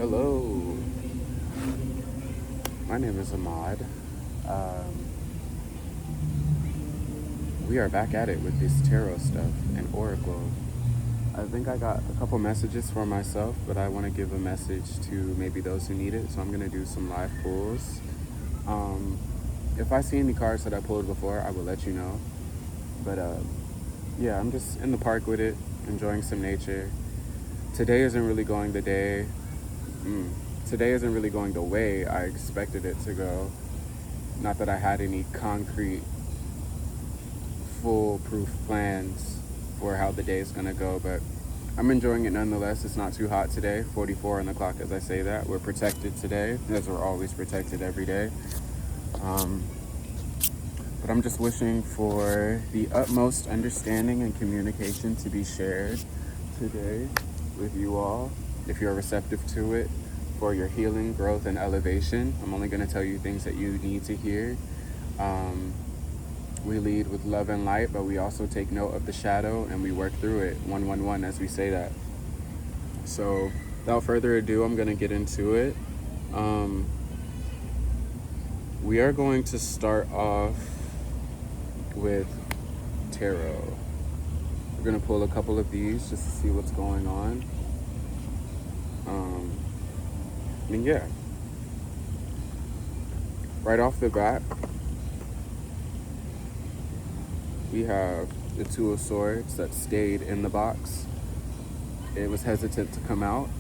Hello, my name is Ahmad. Um, we are back at it with this tarot stuff and oracle. I think I got a couple messages for myself, but I want to give a message to maybe those who need it. So I'm going to do some live pulls. Um, if I see any cards that I pulled before, I will let you know. But yeah, I'm just in the park with it, enjoying some nature. Today isn't really going the day. Today isn't really going the way I expected it to go. Not that I had any concrete, foolproof plans for how the day is going to go, but I'm enjoying it nonetheless. It's not too hot today, 44 on the clock as I say that. We're protected today, as we're always protected every day. But I'm just wishing for the utmost understanding and communication to be shared today with you all, if you're receptive to it, for your healing, growth, and elevation. I'm only going to tell you things that you need to hear. We lead with love and light, but we also take note of the shadow and we work through it, 111, as we say that. So without further ado, I'm going to get into it. We are going to start off with tarot. We're going to pull a couple of these just to see what's going on. And yeah, right off the bat, we have the Two of Swords that stayed in the box. It was hesitant to come out,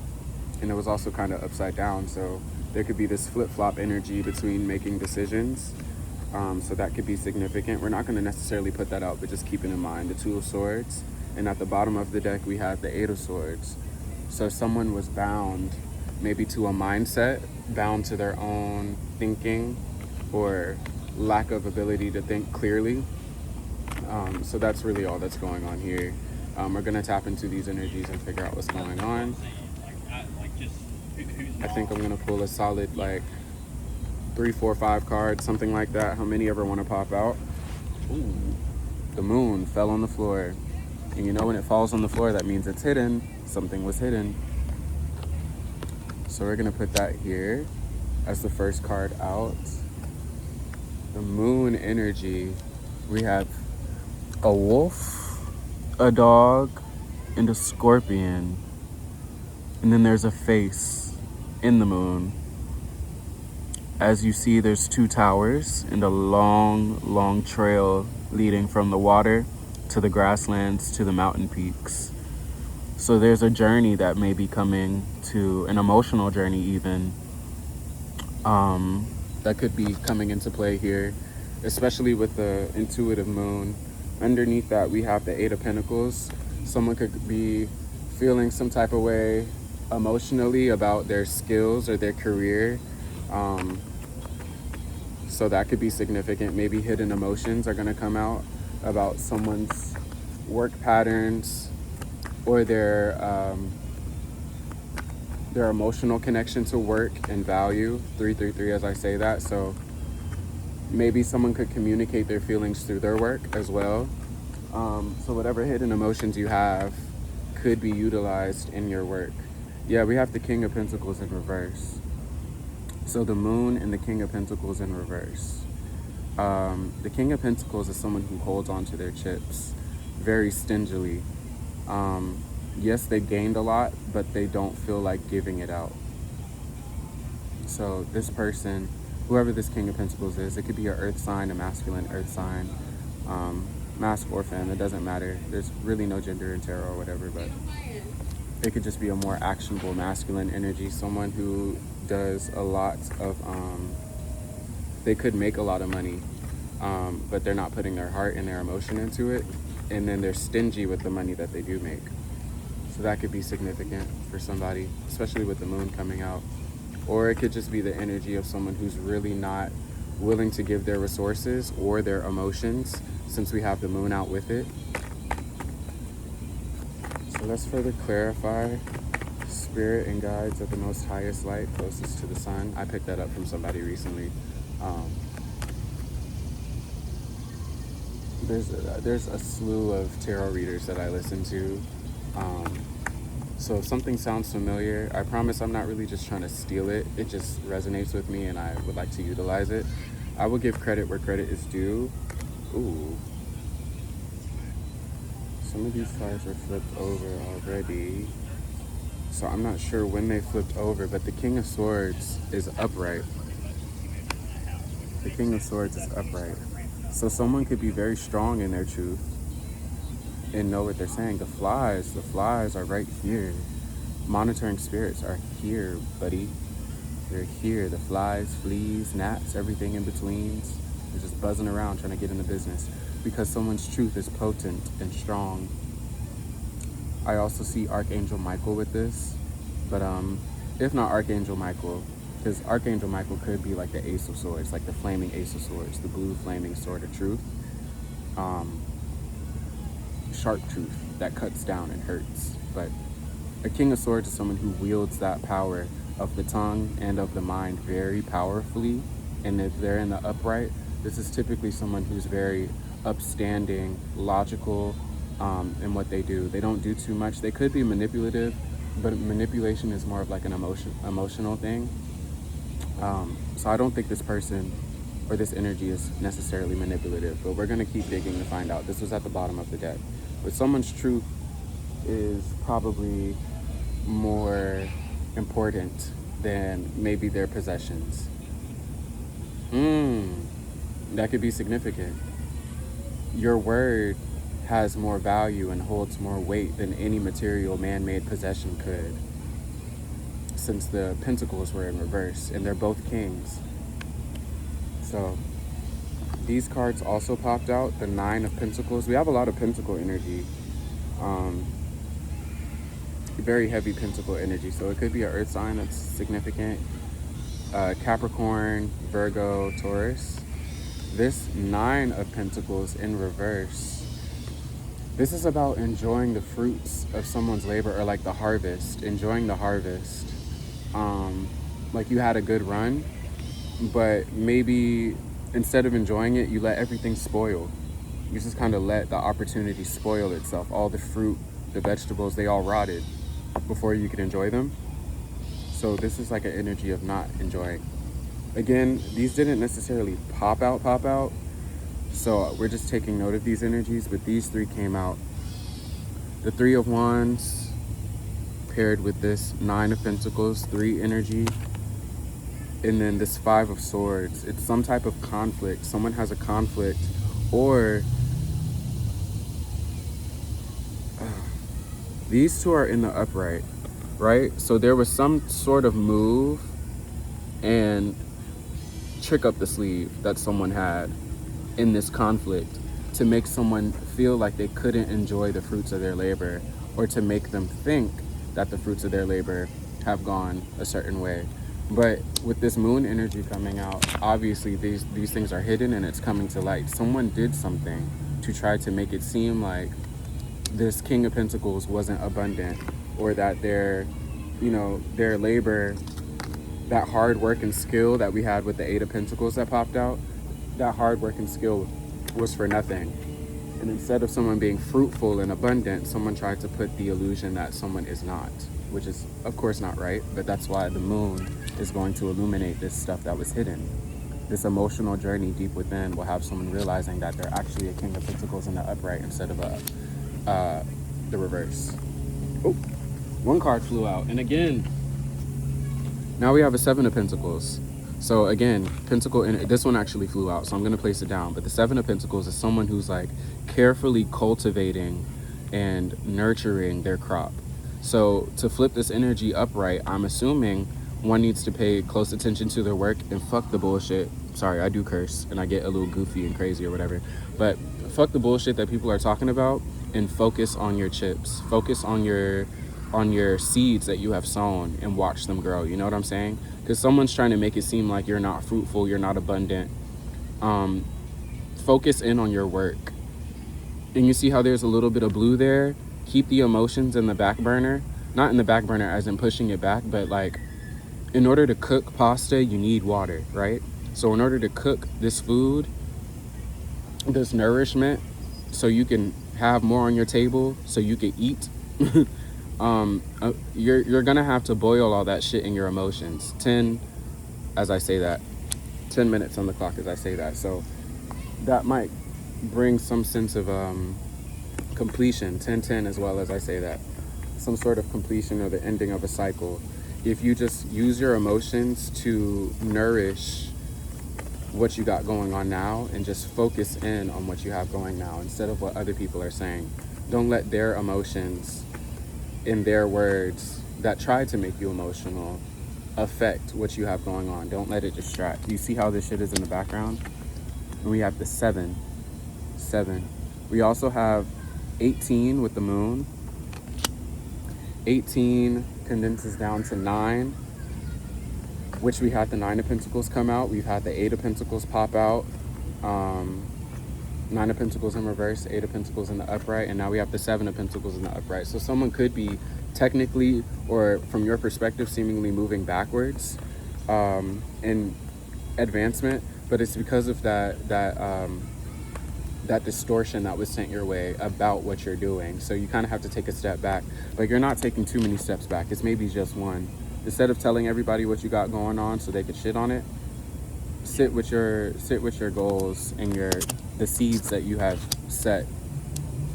and it was also kind of upside down, so there could be this flip-flop energy between making decisions. So that could be significant. We're not going to necessarily put that out, but just keep it in mind, the Two of Swords. And at the bottom of the deck, we have the Eight of Swords. So someone was bound maybe to a mindset, bound to their own thinking or lack of ability to think clearly. So that's really all that's going on here. We're going to tap into these energies and figure out what's going on. I think I'm going to pull a solid 3, 4, 5 cards, something like that. How many ever want to pop out? Ooh, the moon fell on the floor. And you know when it falls on the floor, that means it's hidden. Something was hidden. So we're going to put that here as the first card out. The moon energy. We have a wolf, a dog, and a scorpion. And then there's a face in the moon. As you see, there's 2 towers and a long, long trail leading from the water to the grasslands to the mountain peaks. So there's a journey that may be coming to, an emotional journey even, that could be coming into play here, especially with the intuitive moon. Underneath that, we have the Eight of Pentacles. Someone could be feeling some type of way emotionally about their skills or their career. So that could be significant. Maybe hidden emotions are going to come out about someone's work patterns or their emotional connection to work and value. 333 as I say that. So maybe someone could communicate their feelings through their work as well. So whatever hidden emotions you have could be utilized in your work. Yeah, we have the King of Pentacles in reverse. So the moon and the King of Pentacles in reverse. The King of Pentacles is someone who holds on to their chips very stingily. Yes, they gained a lot, but they don't feel like giving it out. So this person, whoever this King of Pentacles is, it could be an earth sign, a masculine earth sign, masc or femme, it doesn't matter. There's really no gender in tarot or whatever, but it could just be a more actionable masculine energy, someone who does a lot of, they could make a lot of money, but they're not putting their heart and their emotion into it, and then they're stingy with the money that they do make. So that could be significant for somebody, especially with the moon coming out. Or it could just be the energy of someone who's really not willing to give their resources or their emotions, since we have the moon out with it. So let's further clarify. Spirit and guides at the most highest light, closest to the sun. I picked that up from somebody recently. There's a slew of tarot readers that I listen to. So if something sounds familiar, I promise I'm not really just trying to steal it. It just resonates with me and I would like to utilize it. I will give credit where credit is due. Ooh, some of these cards are flipped over already. So I'm not sure when they flipped over, but the King of Swords is upright. The King of Swords is upright. So someone could be very strong in their truth and know what they're saying. The flies are right here. Monitoring spirits are here, buddy. They're here. The flies, fleas, gnats, everything in between. They're just buzzing around trying to get into business because someone's truth is potent and strong. I also see Archangel Michael with this, but if not Archangel Michael, because Archangel Michael could be like the Ace of Swords, like the flaming Ace of Swords, the blue flaming sword of truth. Sharp truth that cuts down and hurts. But a King of Swords is someone who wields that power of the tongue and of the mind very powerfully. And if they're in the upright, this is typically someone who's very upstanding, logical in what they do. They don't do too much. They could be manipulative, but manipulation is more of like an emotional thing. So I don't think this person or this energy is necessarily manipulative, but we're going to keep digging to find out. This was at the bottom of the deck. But someone's truth is probably more important than maybe their possessions. That could be significant. Your word has more value and holds more weight than any material man-made possession could, since the pentacles were in reverse and they're both kings. So these cards also popped out, the 9 of Pentacles. We have a lot of pentacle energy, very heavy pentacle energy. So it could be an earth sign that's significant. Capricorn, Virgo, Taurus. This 9 of Pentacles in reverse. This is about enjoying the fruits of someone's labor, or like the harvest, enjoying the harvest. Like you had a good run, but maybe instead of enjoying it, you let everything spoil. You just kind of let the opportunity spoil itself. All the fruit, the vegetables, they all rotted before you could enjoy them. So this is like an energy of not enjoying. Again, these didn't necessarily pop out. So we're just taking note of these energies, but these 3 came out. The 3 of Wands paired with this 9 of Pentacles, 3 energy. And then this 5 of Swords. It's some type of conflict. Someone has a conflict, or these 2 are in the upright, right? So there was some sort of move and trick up the sleeve that someone had in this conflict to make someone feel like they couldn't enjoy the fruits of their labor, or to make them think that the fruits of their labor have gone a certain way. But with this moon energy coming out, obviously these things are hidden and it's coming to light. Someone did something to try to make it seem like this King of Pentacles wasn't abundant, or that their labor, that hard work and skill that we had with the 8 of Pentacles that popped out, that hard work and skill was for nothing. And instead of someone being fruitful and abundant, someone tried to put the illusion that someone is not, which is of course not right, but that's why the moon is going to illuminate this stuff that was hidden. This emotional journey deep within will have someone realizing that they're actually a King of Pentacles in the upright instead of the reverse. Oh, 1 card flew out. And again, now we have a 7 of Pentacles. So again, this one actually flew out, so I'm going to place it down. But the 7 of Pentacles is someone who's like carefully cultivating and nurturing their crop. So to flip this energy upright, I'm assuming one needs to pay close attention to their work and fuck the bullshit. Sorry, I do curse and I get a little goofy and crazy or whatever. But fuck the bullshit that people are talking about and focus on your chips. Focus on your seeds that you have sown and watch them grow. You know what I'm saying? Because someone's trying to make it seem like you're not fruitful, you're not abundant. Focus in on your work. And you see how there's a little bit of blue there? Keep the emotions in the back burner. Not in the back burner as in pushing it back, but like in order to cook pasta, you need water, right? So in order to cook this food, this nourishment, so you can have more on your table, so you can eat, You're gonna have to boil all that shit in your emotions. 10, as I say that, 10 minutes on the clock as I say that. So that might bring some sense of completion. 10-10 as well as I say that, some sort of completion or the ending of a cycle. If you just use your emotions to nourish what you got going on now and just focus in on what you have going now instead of what other people are saying. Don't let their emotions in their words that try to make you emotional affect what you have going on. Don't let it distract. You see how this shit is in the background? And we have the 7. We also have 18 with the moon. 18 condenses down to 9, which we had the 9 of Pentacles come out. We've had the 8 of Pentacles pop out. 9 of Pentacles in reverse, 8 of Pentacles in the upright, and now we have the 7 of Pentacles in the upright. So someone could be technically, or from your perspective, seemingly moving backwards in advancement, but it's because of that distortion that was sent your way about what you're doing. So you kind of have to take a step back, but you're not taking too many steps back. It's maybe just one. Instead of telling everybody what you got going on so they could shit on it, sit with your goals and the seeds that you have set.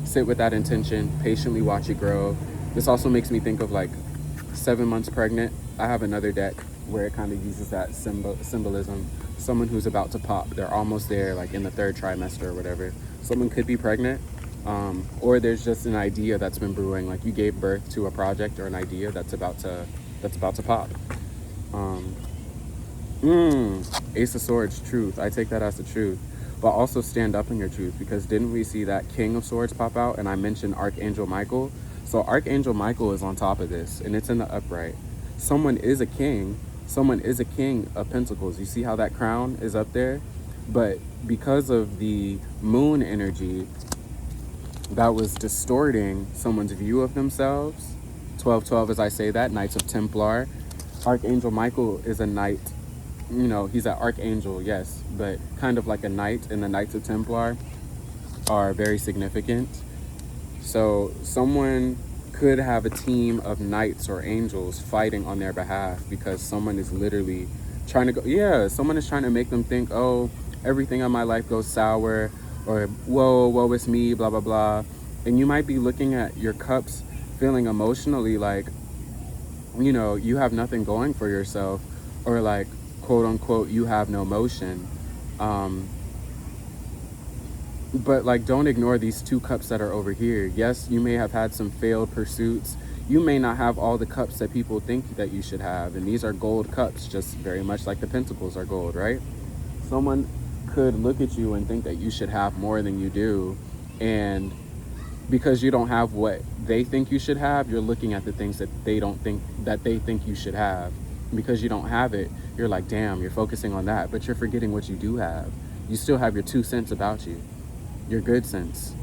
Sit with that intention, patiently watch it grow. This also makes me think of like 7 months pregnant. I have another deck where it kind of uses that symbolism. Someone who's about to pop, they're almost there, like in the 3rd trimester or whatever. Someone could be pregnant, or there's just an idea that's been brewing, like you gave birth to a project or an idea that's about to pop. Ace of Swords, truth. I take that as the truth. But also stand up in your truth, because didn't we see that King of Swords pop out? And I mentioned Archangel Michael. So Archangel Michael is on top of this, and it's in the upright. Someone is a king. Someone is a king of pentacles. You see how that crown is up there? But because of the moon energy that was distorting someone's view of themselves, 12-12 as I say that, Knights of Templar, Archangel Michael is a knight. You know, he's an archangel, yes, but kind of like a knight, and the Knights of Templar are very significant. So someone could have a team of knights or angels fighting on their behalf because someone is literally trying to someone is trying to make them think, oh, everything in my life goes sour, or woe is me, blah, blah, blah. And you might be looking at your cups feeling emotionally like, you know, you have nothing going for yourself, or like, quote unquote, you have no motion. But like, don't ignore these 2 cups that are over here. Yes, you may have had some failed pursuits. You may not have all the cups that people think that you should have. And these are gold cups, just very much like the pentacles are gold, right? Someone could look at you and think that you should have more than you do. And because you don't have what they think you should have, you're looking at the things that they think you should have. Because you don't have it, you're like, damn, you're focusing on that, but you're forgetting what you do have. You still have your 2 cents about you, your good sense,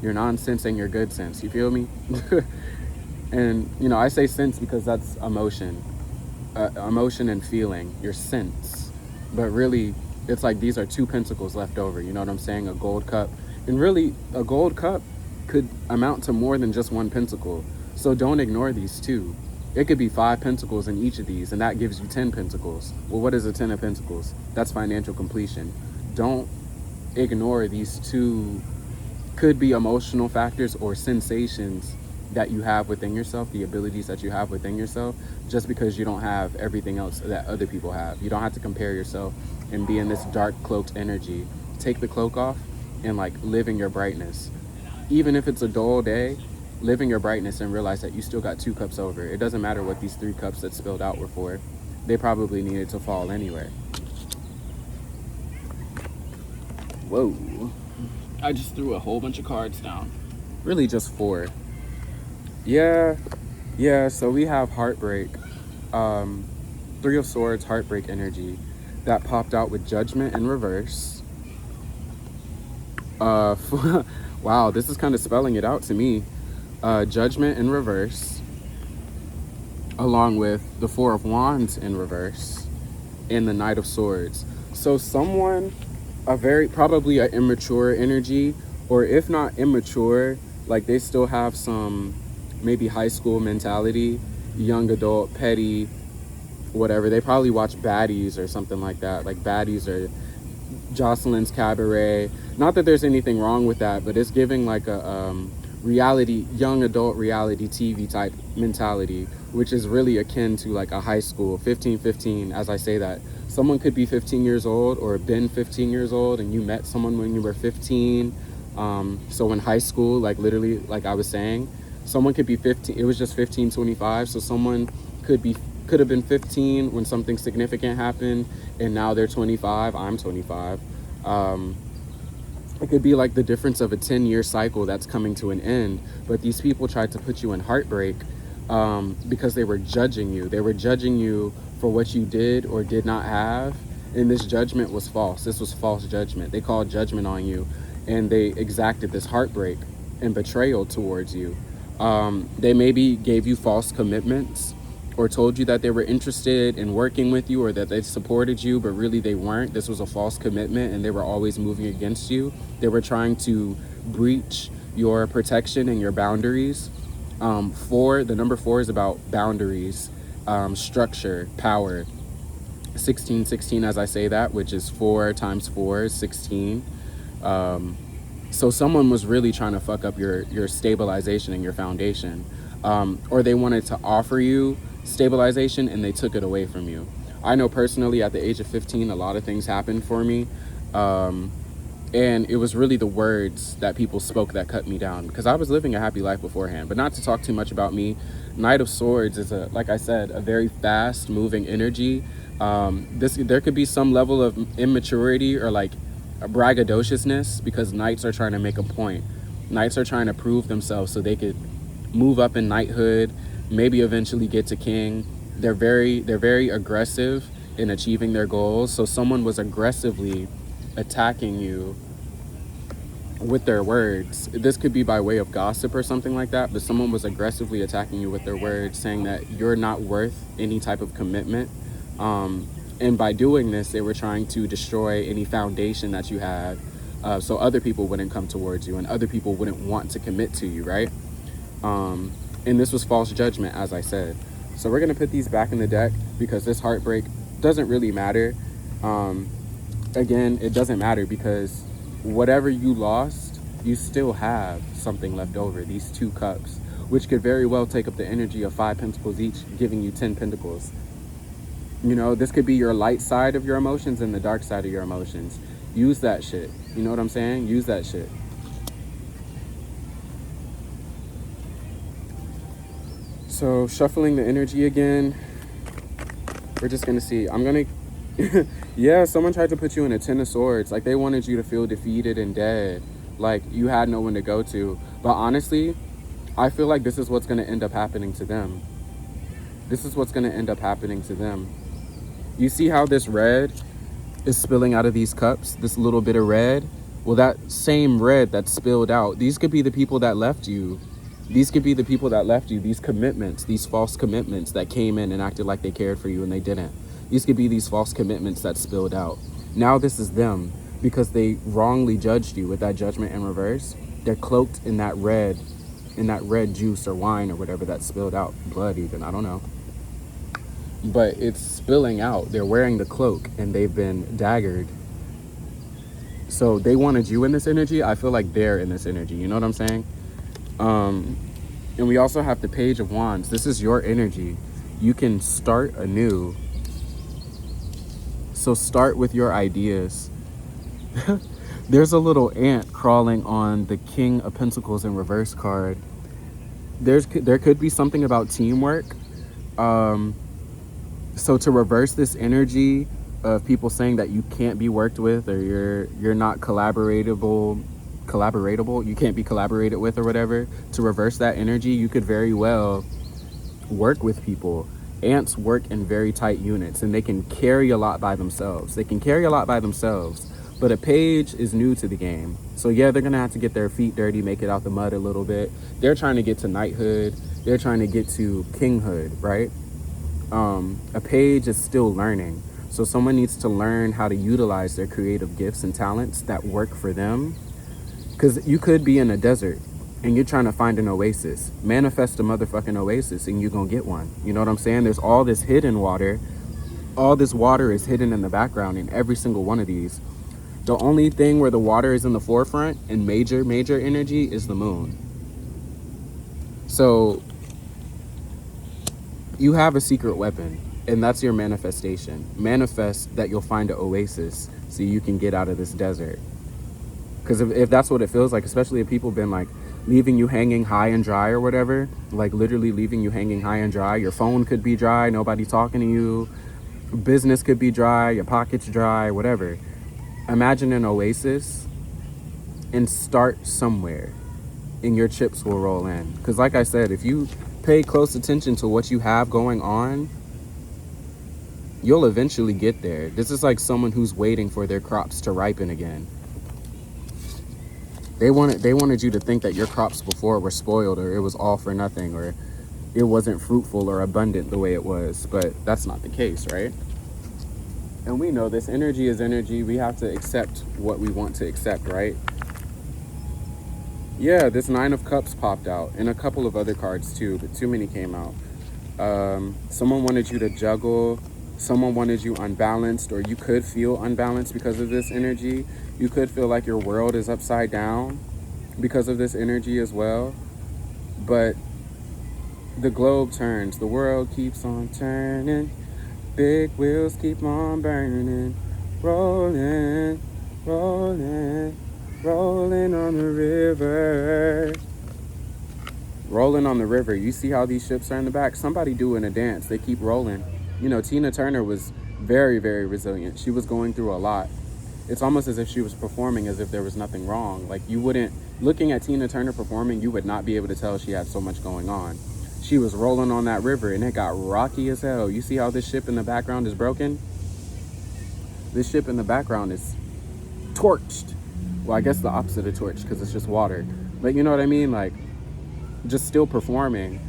your nonsense and your good sense. You feel me? And, you know, I say sense because that's emotion, emotion and feeling, your sense. But really, it's like these are 2 pentacles left over. You know what I'm saying? A gold cup. And really, a gold cup could amount to more than just 1 pentacle. So don't ignore these 2. It could be 5 pentacles in each of these, and that gives you 10 pentacles. Well, what is a 10 of pentacles? That's financial completion. Don't ignore these 2, could be emotional factors or sensations that you have within yourself, the abilities that you have within yourself, just because you don't have everything else that other people have. You don't have to compare yourself and be in this dark cloaked energy. Take the cloak off and like live in your brightness. Even if it's a dull day, live in your brightness and realize that you still got 2 cups over. It doesn't matter what these 3 cups that spilled out were for. They probably needed to fall anyway. Whoa. I just threw a whole bunch of cards down. Really just 4. Yeah, so we have heartbreak. 3 of Swords, heartbreak energy. That popped out with Judgment in reverse. Wow, this is kind of spelling it out to me. Judgment in reverse, along with the 4 of Wands in reverse, and the Knight of Swords. So someone, probably an immature energy, or if not immature, like they still have some maybe high school mentality, young adult, petty, whatever. They probably watch Baddies or something like that, like Baddies or Jocelyn's Cabaret. Not that there's anything wrong with that, but it's giving like a reality, young adult reality TV type mentality, which is really akin to like a high school 15. As I say that, someone could be 15 years old or been 15 years old and you met someone when you were 15. So in high school, like literally, like I was saying, someone could be 15, it was just 1525. So someone could have been 15 when something significant happened, and now they're 25. I'm 25. It could be like the difference of a 10-year cycle that's coming to an end. But these people tried to put you in heartbreak because they were judging you. They were judging you for what you did or did not have. And this judgment was false. This was false judgment. They called judgment on you, and they exacted this heartbreak and betrayal towards you. They maybe gave you false commitments or told you that they were interested in working with you or that they supported you, but really they weren't. This was a false commitment and they were always moving against you. They were trying to breach your protection and your boundaries. The number 4 is about boundaries, structure, power. 1616, as I say that, which is 4 times 4 is 16. So someone was really trying to fuck up your stabilization and your foundation. Or they wanted to offer you stabilization and they took it away from you. I know personally at the age of 15, a lot of things happened for me. And it was really the words that people spoke that cut me down, because I was living a happy life beforehand. But not to talk too much about me, Knight of Swords is, like I said, a very fast moving energy. There could be some level of immaturity or like a braggadociousness, because knights are trying to make a point. Knights are trying to prove themselves so they could move up in knighthood, maybe eventually get to king. They're very aggressive in achieving their goals. So someone was aggressively attacking you with their words. This could be by way of gossip or something like that, but someone was aggressively attacking you with their words, saying that you're not worth any type of commitment. And by doing this, they were trying to destroy any foundation that you had, so other people wouldn't come towards you and other people wouldn't want to commit to you, right? And this was false judgment, as I said. So we're going to put these back in the deck because this heartbreak doesn't really matter. Again, it doesn't matter because whatever you lost, you still have something left over. These 2 cups, which could very well take up the energy of 5 pentacles each, giving you 10 pentacles. You know, this could be your light side of your emotions and the dark side of your emotions. Use that shit. You know what I'm saying? Use that shit. So shuffling the energy again, we're just gonna see. I'm gonna yeah, someone tried to put you in a 10 of Swords. Like they wanted you to feel defeated and dead, like you had no one to go to. But honestly, I feel like this is what's gonna end up happening to them. This is what's gonna end up happening to them. You see how this red is spilling out of these cups, this little bit of red? Well, that same red that spilled out, these could be the people that left you. These could be the people that left you, these commitments, these false commitments that came in and acted like they cared for you and they didn't. These could be these false commitments that spilled out. Now this is them because they wrongly judged you with that judgment in reverse. They're cloaked in that red juice or wine or whatever that spilled out. Blood even, I don't know. But it's spilling out. They're wearing the cloak and they've been daggered. So they wanted you in this energy. I feel like they're in this energy. You know what I'm saying? And we also have the Page of Wands. This is your energy. You can start anew. So start with your ideas. There's a little ant crawling on the King of Pentacles in reverse card. There could be something about teamwork. So to reverse this energy of people saying that you can't be worked with or you're not collaboratable, you can't be collaborated with or whatever, to reverse that energy, you could very well work with people. Ants work in very tight units and they can carry a lot by themselves. But a page is new to the game. So yeah, they're gonna have to get their feet dirty, make it out the mud a little bit. They're trying to get to knighthood. They're trying to get to kinghood, right? A page is still learning. So someone needs to learn how to utilize their creative gifts and talents that work for them. Because you could be in a desert and you're trying to find an oasis. Manifest a motherfucking oasis and you're gonna get one. You know what I'm saying? There's all this hidden water. All this water is hidden in the background in every single one of these. The only thing where the water is in the forefront in major energy is the moon. So you have a secret weapon, and that's your manifestation. Manifest that you'll find an oasis so you can get out of this desert. Because if that's what it feels like, especially if people been like leaving you hanging high and dry or whatever, like literally leaving you hanging high and dry. Your phone could be dry, nobody talking to you. Business could be dry, your pockets dry, whatever. Imagine an oasis and start somewhere, and your chips will roll in. Because like I said, if you pay close attention to what you have going on, you'll eventually get there. This is like someone who's waiting for their crops to ripen again. They wanted you to think that your crops before were spoiled, or it was all for nothing, or it wasn't fruitful or abundant the way it was. But that's not the case, right? And we know this. Energy is energy. We have to accept what we want to accept, right? Yeah, this 9 of Cups popped out, and a couple of other cards too, but too many came out. Someone wanted you to juggle. Someone wanted you unbalanced, or you could feel unbalanced because of this energy. You could feel like your world is upside down because of this energy as well. But the globe turns. The world keeps on turning. Big wheels keep on burning. Rolling, rolling, rolling on the river. Rolling on the river. You see how these ships are in the back? Somebody doing a dance. They keep rolling. You know, Tina Turner was very, very resilient. She was going through a lot. It's almost as if she was performing as if there was nothing wrong. Like, you wouldn't, looking at Tina Turner performing, you would not be able to tell she had so much going on. She was rolling on that river, and it got rocky as hell. You see how this ship in the background is broken? This ship in the background is torched. Well, I guess the opposite of torched, because it's just water. But you know what I mean? Like, just still performing.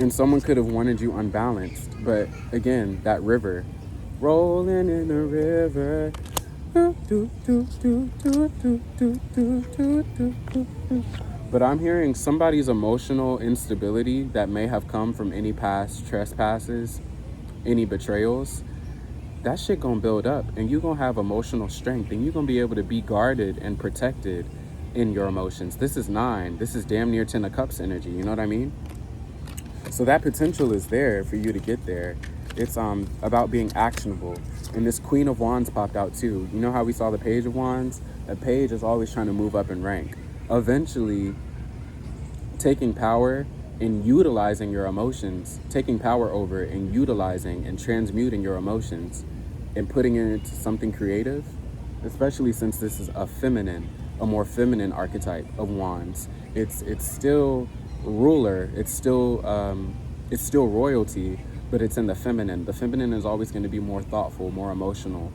And someone could have wanted you unbalanced. But again, that river. Rolling in the river. But I'm hearing somebody's emotional instability that may have come from any past trespasses, any betrayals. That shit gonna build up, and you gonna have emotional strength, and you're gonna be able to be guarded and protected in your emotions. This is 9. This is damn near 10 of Cups energy. You know what I mean? So that potential is there for you to get there. It's about being actionable. And this Queen of Wands popped out too. You know how we saw the Page of Wands? That page is always trying to move up in rank. Eventually, taking power and utilizing your emotions, taking power over and utilizing and transmuting your emotions and putting it into something creative, especially since this is a more feminine archetype of Wands. It's still ruler, it's still royalty, but it's in the feminine. The feminine is always going to be more thoughtful, more emotional.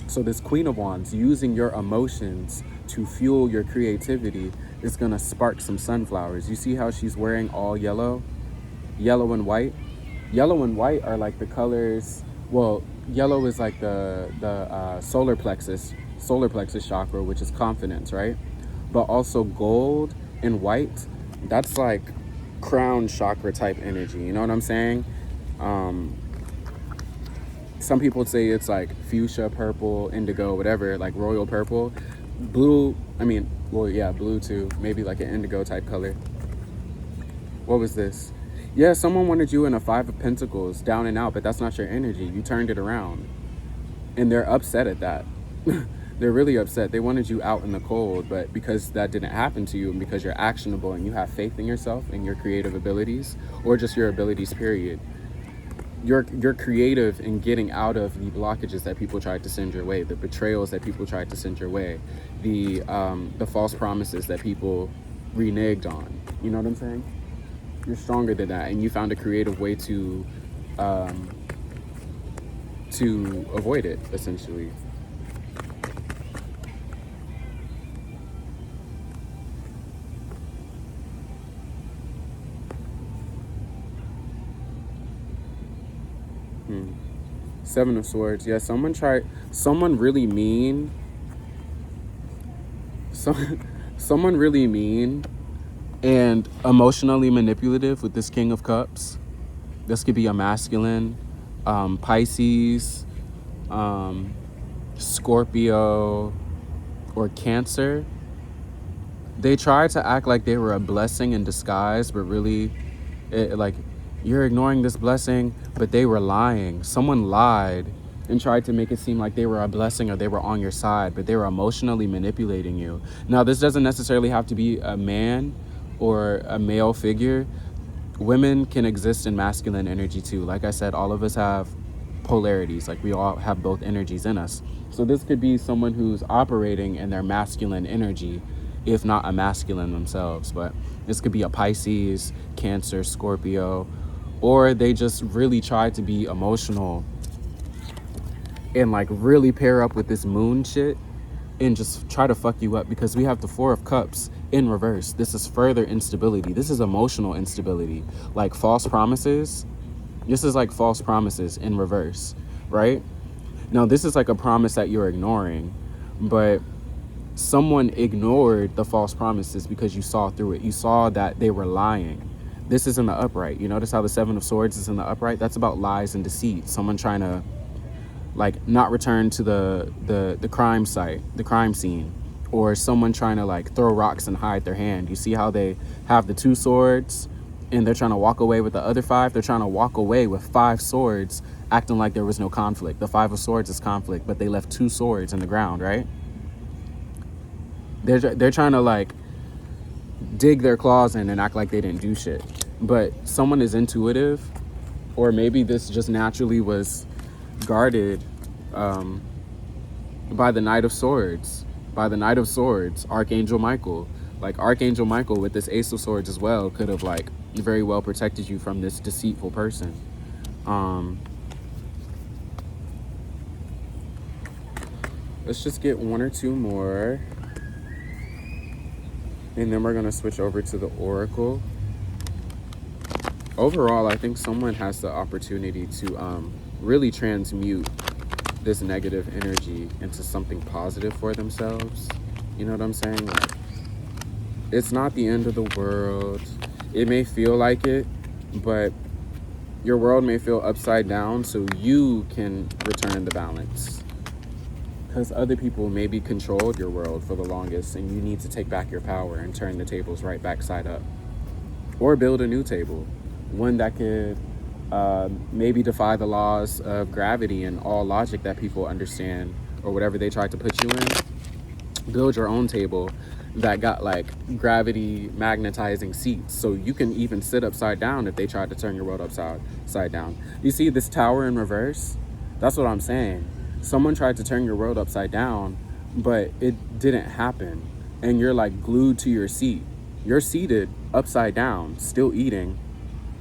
So this Queen of Wands, using your emotions to fuel your creativity, is going to spark some sunflowers. You see how she's wearing all yellow? Yellow and white? Yellow and white are like the colors, well, yellow is like the solar plexus chakra, which is confidence, right? But also gold and white, that's like crown chakra type energy. You know what I'm saying? Some people say it's like fuchsia, purple, indigo, whatever, like royal purple. Blue, blue too. Maybe like an indigo type color. What was this? Yeah, someone wanted you in a 5 of Pentacles, down and out, but that's not your energy. You turned it around. And they're upset at that. They're really upset. They wanted you out in the cold, but because that didn't happen to you, and because you're actionable and you have faith in yourself and your creative abilities, or just your abilities, period, you're creative in getting out of the blockages that people tried to send your way, the betrayals that people tried to send your way, the false promises that people reneged on. You know what I'm saying? You're stronger than that, and you found a creative way to avoid it, essentially. Seven of Swords. Yeah, someone really mean. So, someone really mean and emotionally manipulative with this King of Cups. This could be a masculine, Pisces, Scorpio, or Cancer. They try to act like they were a blessing in disguise, but really, like, you're ignoring this blessing, but they were lying. Someone lied and tried to make it seem like they were a blessing or they were on your side, but they were emotionally manipulating you. Now, this doesn't necessarily have to be a man or a male figure. Women can exist in masculine energy too. Like I said, all of us have polarities. Like, we all have both energies in us. So this could be someone who's operating in their masculine energy, if not a masculine themselves. But this could be a Pisces, Cancer, Scorpio, or they just really try to be emotional and like really pair up with this moon shit and just try to fuck you up, because we have the Four of Cups in reverse. This is further instability. This is emotional instability, like false promises. This is like false promises in reverse, right? Now, this is like a promise that you're ignoring, but someone ignored the false promises because you saw through it. You saw that they were lying. This is in the upright. You notice how the Seven of Swords is in the upright? That's about lies and deceit. Someone trying to like not return to the crime site, the crime scene, or someone trying to like throw rocks and hide their hand. You see how they have the 2 swords and they're trying to walk away with the other 5? They're trying to walk away with 5 swords, acting like there was no conflict. The 5 of Swords is conflict, but they left 2 swords in the ground, right? They're trying to like dig their claws in and act like they didn't do shit. But someone is intuitive, or maybe this just naturally was guarded by the Knight of Swords. By the Knight of Swords, Archangel Michael. Like, Archangel Michael with this Ace of Swords as well could have like very well protected you from this deceitful person. Let's just get 1 or 2 more, and then we're gonna switch over to the Oracle. Overall, I think someone has the opportunity to really transmute this negative energy into something positive for themselves. You know what I'm saying? Like, it's not the end of the world. It may feel like it, but your world may feel upside down, so you can return the balance. Because other people maybe controlled your world for the longest, and you need to take back your power and turn the tables right back side up. Or build a new table. One that could maybe defy the laws of gravity and all logic that people understand, or whatever they tried to put you in. Build your own table that got like gravity magnetizing seats, so you can even sit upside down if they tried to turn your world upside down. You see this tower in reverse? That's what I'm saying. Someone tried to turn your world upside down, but it didn't happen, and you're like glued to your seat. You're seated upside down, still eating,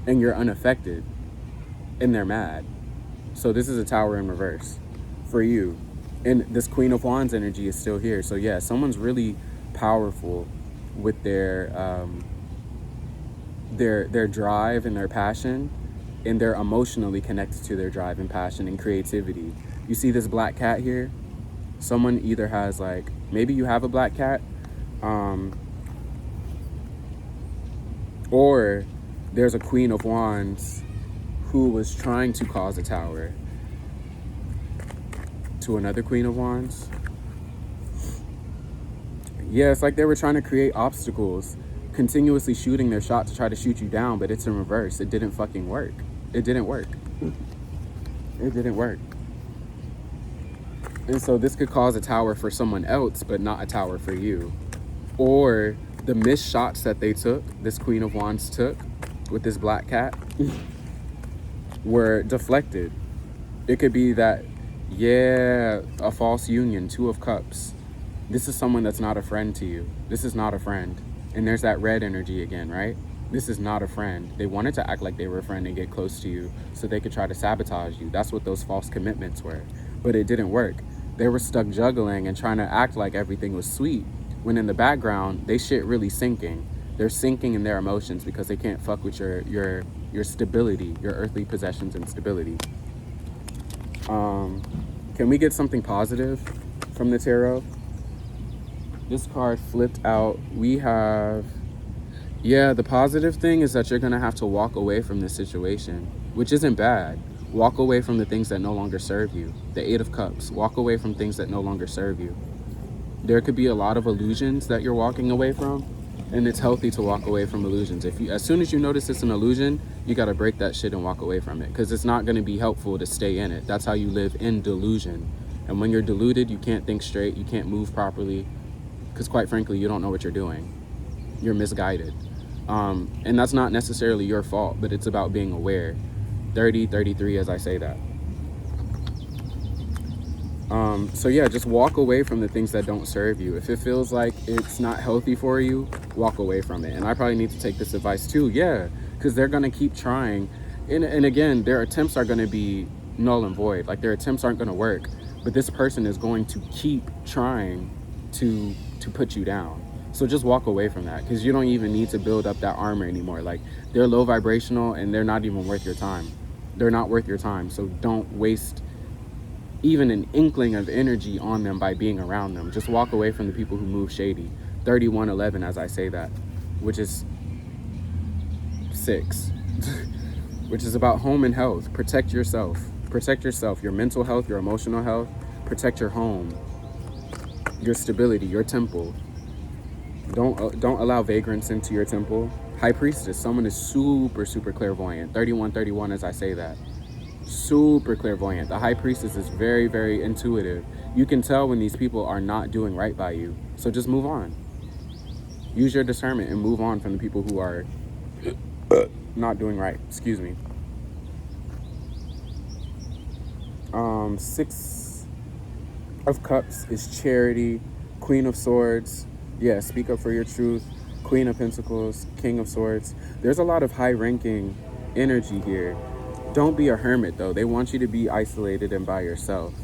and you're unaffected, and they're mad. So this is a tower in reverse for you. And this Queen of Wands energy is still here. So yeah, someone's really powerful with their drive and their passion, and they're emotionally connected to their drive and passion and creativity. You see this black cat here? Someone either has like, maybe you have a black cat, or there's a Queen of Wands who was trying to cause a tower to another Queen of Wands. Yeah, it's like they were trying to create obstacles, continuously shooting their shot to try to shoot you down, but it's in reverse. It didn't fucking work. It didn't work. It didn't work. And so this could cause a tower for someone else, but not a tower for you. Or the missed shots that they took, this Queen of Wands took with this black cat, were deflected. It could be that, yeah, a false union, 2 of Cups. This is someone that's not a friend to you. This is not a friend. And there's that red energy again, right? This is not a friend. They wanted to act like they were a friend and get close to you so they could try to sabotage you. That's what those false commitments were. But it didn't work. They were stuck juggling and trying to act like everything was sweet, when in the background, they shit really sinking. They're sinking in their emotions because they can't fuck with your stability, your earthly possessions and stability. Can we get something positive from the tarot? This card flipped out. We have, yeah, the positive thing is that you're going to have to walk away from this situation, which isn't bad. Walk away from the things that no longer serve you. The Eight of Cups. Walk away from things that no longer serve you. There could be a lot of illusions that you're walking away from, and it's healthy to walk away from illusions. As soon as you notice it's an illusion, you got to break that shit and walk away from it, because it's not going to be helpful to stay in it. That's how you live in delusion. And when you're deluded, you can't think straight, you can't move properly, because quite frankly, you don't know what you're doing. You're misguided. And that's not necessarily your fault, but it's about being aware. 30, 33 as I say that. So yeah, just walk away from the things that don't serve you. If it feels like it's not healthy for you, walk away from it. And I probably need to take this advice too, yeah, because they're going to keep trying. And again, their attempts are going to be null and void. Like, their attempts aren't going to work, but this person is going to keep trying to put you down. So just walk away from that, because you don't even need to build up that armor anymore. Like, they're low vibrational and they're not even worth your time. They're not worth your time. So don't waste even an inkling of energy on them by being around them. Just walk away from the people who move shady. 3111 as I say that, which is 6, which is about home and health. Protect yourself. Protect yourself, your mental health, your emotional health. Protect your home, your stability, your temple. Don't allow vagrants into your temple. High Priestess, someone is super clairvoyant. 3131 as I say that. Super clairvoyant. The High Priestess is very, very intuitive. You can tell when these people are not doing right by you. So just move on. Use your discernment and move on from the people who are not doing right. Excuse me. 6 of Cups is charity. Queen of Swords. Yeah, speak up for your truth. Queen of Pentacles. King of Swords. There's a lot of high-ranking energy here. Don't be a hermit, though. They want you to be isolated and by yourself.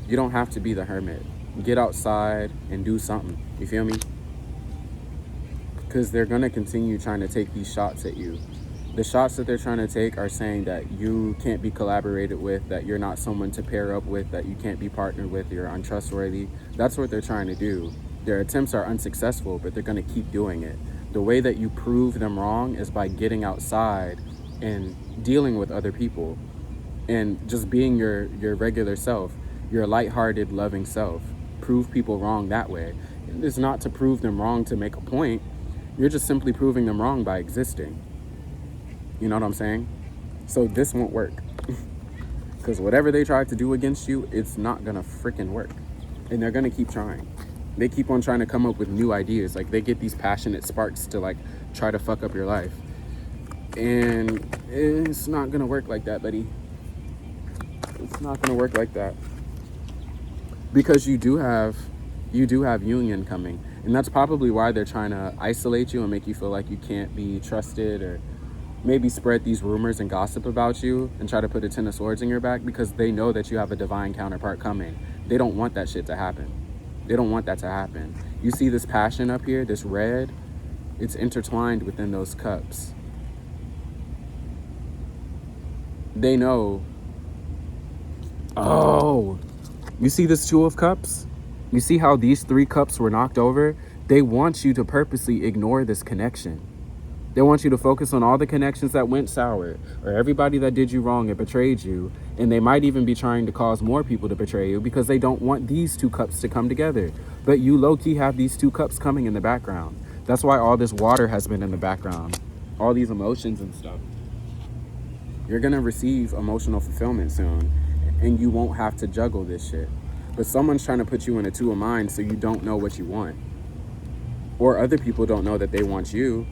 You don't have to be the hermit. Get outside and do something. You feel me? Because they're going to continue trying to take these shots at you. The shots that they're trying to take are saying that you can't be collaborated with, that you're not someone to pair up with, that you can't be partnered with, you're untrustworthy. That's what they're trying to do. Their attempts are unsuccessful, but they're going to keep doing it. The way that you prove them wrong is by getting outside and dealing with other people and just being your regular self, your lighthearted, loving self. Prove people wrong that way. It's not to prove them wrong to make a point. You're just simply proving them wrong by existing. You know what I'm saying? So this won't work. Because whatever they try to do against you, it's not gonna freaking work. And they're gonna keep trying. They keep on trying to come up with new ideas. Like, they get these passionate sparks to like try to fuck up your life. And it's not gonna work like that, buddy. It's not gonna work like that. Because you do have union coming. And that's probably why they're trying to isolate you and make you feel like you can't be trusted, or maybe spread these rumors and gossip about you and try to put a 10 of Swords in your back, because they know that you have a divine counterpart coming. They don't want that shit to happen. They don't want that to happen. You see this passion up here, this red, it's intertwined within those cups. They know. Oh, you see this 2 of Cups? You see how these 3 cups were knocked over? They want you to purposely ignore this connection. They want you to focus on all the connections that went sour, or everybody that did you wrong and betrayed you. And they might even be trying to cause more people to betray you, because they don't want these 2 cups to come together. But you low-key have these 2 cups coming in the background. That's why all this water has been in the background. All these emotions and stuff. You're going to receive emotional fulfillment soon, and you won't have to juggle this shit. But someone's trying to put you in a 2 of Minds so you don't know what you want. Or other people don't know that they want you.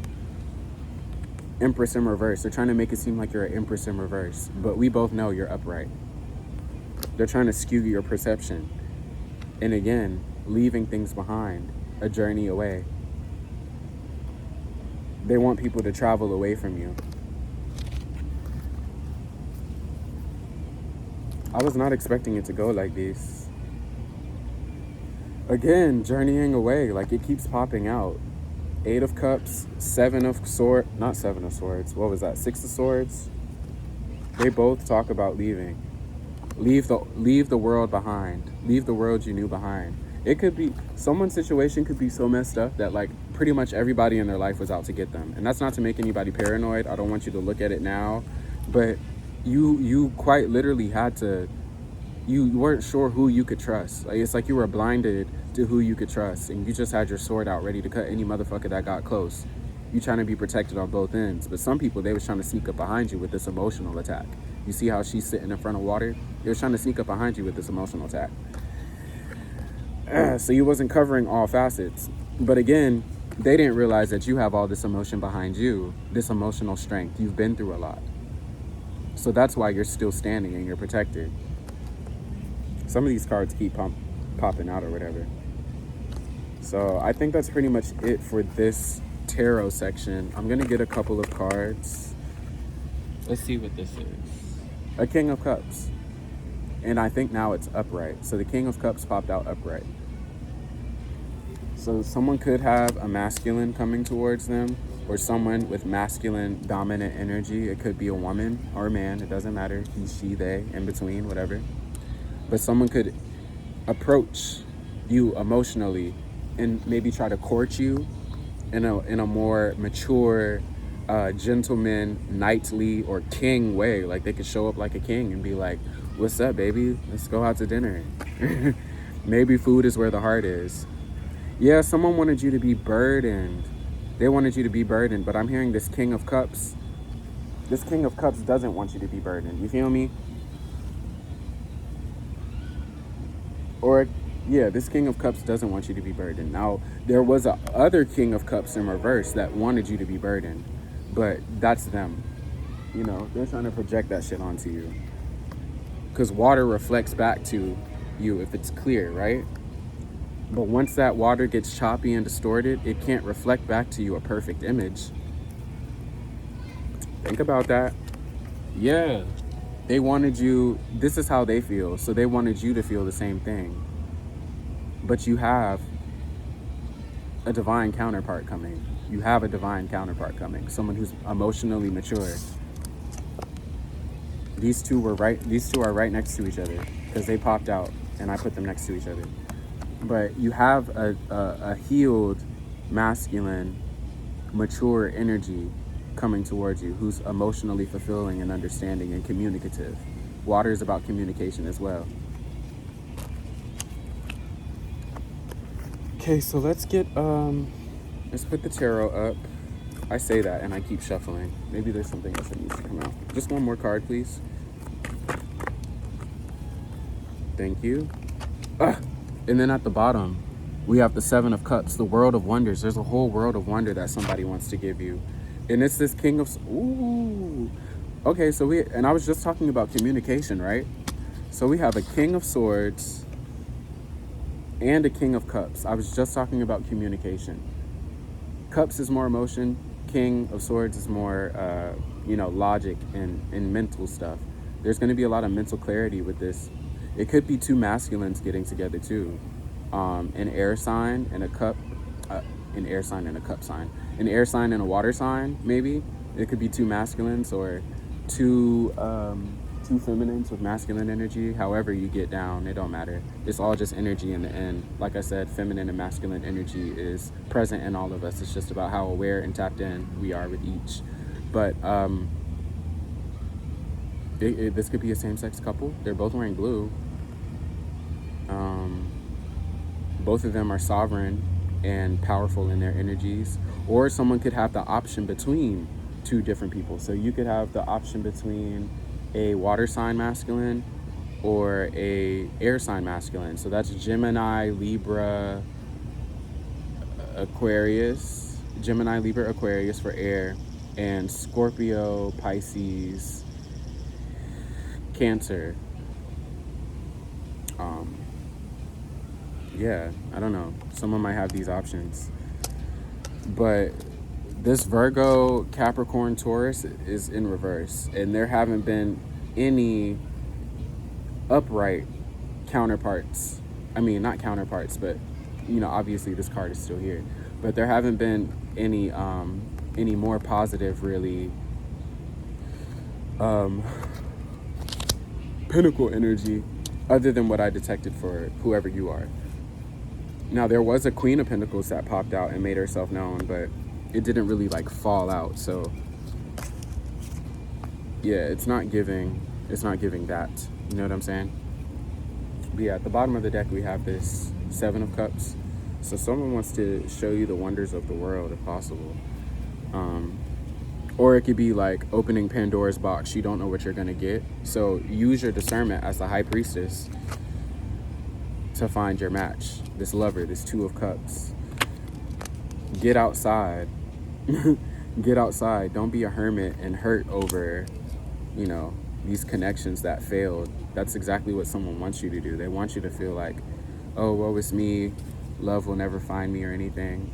Empress in reverse. They're trying to make it seem like you're an Empress in reverse, but we both know you're upright. They're trying to skew your perception. And again, leaving things behind, a journey away. They want people to travel away from you. I was not expecting it to go like this. Again, journeying away, like it keeps popping out. 8 of Cups, 7 of Swords, not 7 of Swords, what was that, 6 of Swords? They both talk about leaving. leave the world behind. Leave the world you knew behind. It could be someone's situation could be so messed up that like pretty much everybody in their life was out to get them. And that's not to make anybody paranoid. I don't want you to look at it now, but you quite literally had to, you weren't sure who you could trust. Like, it's like you were blinded to who you could trust, and you just had your sword out ready to cut any motherfucker that got close. You trying to be protected on both ends. But some people, they was trying to sneak up behind you with this emotional attack. You see how she's sitting in front of water? They was trying to sneak up behind you with this emotional attack. So you wasn't covering all facets. But again, they didn't realize that you have all this emotion behind you, this emotional strength. You've been through a lot. So that's why you're still standing and you're protected. Some of these cards keep popping out or whatever. So I think that's pretty much it for this tarot section. I'm going to get a couple of cards. Let's see what this is. A King of Cups. And I think now it's upright. So the King of Cups popped out upright. So someone could have a masculine coming towards them, or someone with masculine dominant energy. It could be a woman or a man. It doesn't matter. He, she, they, in between, whatever. But someone could approach you emotionally and maybe try to court you in a more mature, gentleman, knightly, or king way. Like they could show up like a king and be like, "What's up, baby? Let's go out to dinner." Maybe food is where the heart is. Yeah, someone wanted you to be burdened. They wanted you to be burdened, but I'm hearing this King of Cups. This King of Cups doesn't want you to be burdened. You feel me? Or, yeah, this King of Cups doesn't want you to be burdened. Now, there was a other King of Cups in reverse that wanted you to be burdened, but that's them. You know, they're trying to project that shit onto you. Because water reflects back to you if it's clear, right? But once that water gets choppy and distorted, it can't reflect back to you a perfect image. Think about that. Yeah. They wanted you, this is how they feel, so they wanted you to feel the same thing. But you have a divine counterpart coming. You have a divine counterpart coming. Someone who's emotionally mature. These two are right next to each other because they popped out and I put them next to each other. But you have a healed, masculine, mature energy coming towards you who's emotionally fulfilling and understanding and communicative. Water is about communication as well. Okay, so let's put the tarot up. I say that and I keep shuffling. Maybe there's something else that needs to come out. Just one more card, please. Thank you. And then at the bottom, we have the Seven of Cups, the world of wonders. There's a whole world of wonder that somebody wants to give you. And it's this King of... Ooh. Okay, so and I was just talking about communication, right? So we have a King of Swords and a King of Cups. I was just talking about communication. Cups is more emotion. King of Swords is more, logic and mental stuff. There's going to be a lot of mental clarity with this. It could be two masculines getting together too. An air sign and a cup, an air sign and a cup sign. An air sign and a water sign, maybe. It could be two masculines or two feminines with masculine energy. However you get down, it don't matter. It's all just energy in the end. Like I said, feminine and masculine energy is present in all of us. It's just about how aware and tapped in we are with each. But this could be a same-sex couple. They're both wearing blue. Both of them are sovereign and powerful in their energies. Or someone could have the option between two different people. So you could have the option between a water sign masculine or a air sign masculine. So that's Gemini, Libra, Aquarius. Gemini, Libra, Aquarius for air. And Scorpio, Pisces, Cancer. Yeah, I don't know. Someone might have these options. But this Virgo, Capricorn, Taurus is in reverse. And there haven't been any upright counterparts. I mean, not counterparts, but, obviously this card is still here. But there haven't been any more positive, really, Pentacle energy other than what I detected for whoever you are. Now, there was a Queen of Pentacles that popped out and made herself known, but it didn't really like fall out. So yeah, it's not giving that. You know what I'm saying? But yeah, at the bottom of the deck, we have this Seven of Cups. So someone wants to show you the wonders of the world if possible. Or it could be like opening Pandora's box. You don't know what you're going to get. So use your discernment as the High Priestess to find your match. This lover, this Two of Cups. Get outside. Get outside. Don't be a hermit and hurt over, you know, these connections that failed. That's exactly what someone wants you to do. They want you to feel like, oh, woe is me. Love will never find me or anything.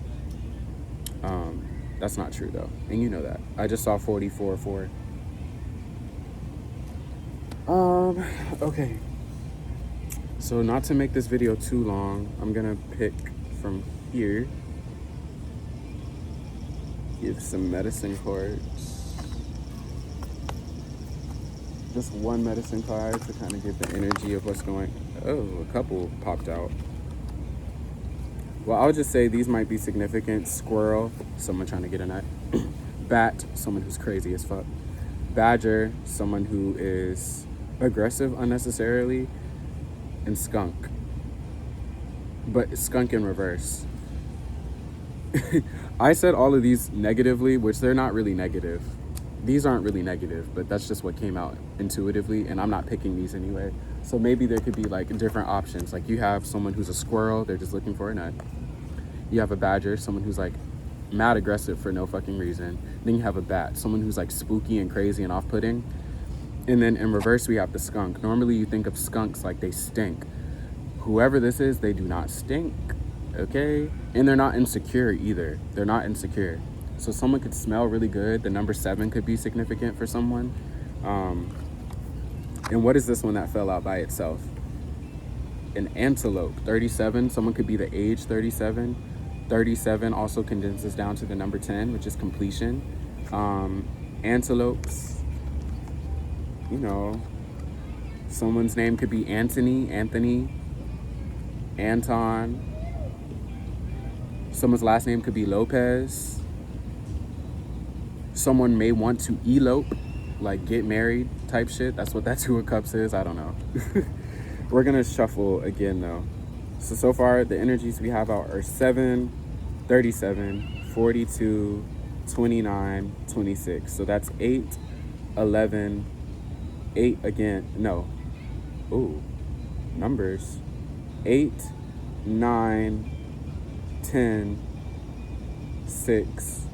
That's not true though, and you know that. I just saw 44-4. Okay. So not to make this video too long, I'm gonna pick from here. Give some medicine cards. Just one medicine card to kind of give the energy of what's going. Oh, a couple popped out. Well, I'll just say these might be significant. Squirrel, someone trying to get a nut. Bat, someone who's crazy as fuck. Badger, someone who is aggressive unnecessarily. And skunk. But skunk in reverse. I said all of these negatively, which they're not really negative. These aren't really negative, but that's just what came out intuitively, and I'm not picking these anyway. So maybe there could be like different options. Like you have someone who's a squirrel, they're just looking for a nut. You have a badger, someone who's like mad aggressive for no fucking reason. Then you have a bat, someone who's like spooky and crazy and off-putting. And then in reverse, we have the skunk. Normally you think of skunks like they stink. Whoever this is, they do not stink, okay? And they're not insecure either. They're not insecure. So someone could smell really good. The number 7 could be significant for someone. And what is this one that fell out by itself? An antelope, 37. Someone could be the age 37. 37 also condenses down to the number 10, which is completion. Antelopes, you know, someone's name could be Anthony, Anton. Someone's last name could be Lopez. Someone may want to elope, like get married type shit. That's what that Two of Cups is. I don't know. We're gonna shuffle again though. So far the energies we have out are 7, 37, 42, 29, 26. So that's 8, 11, 8 again. No. Ooh, numbers. 8, 9, 10, 6,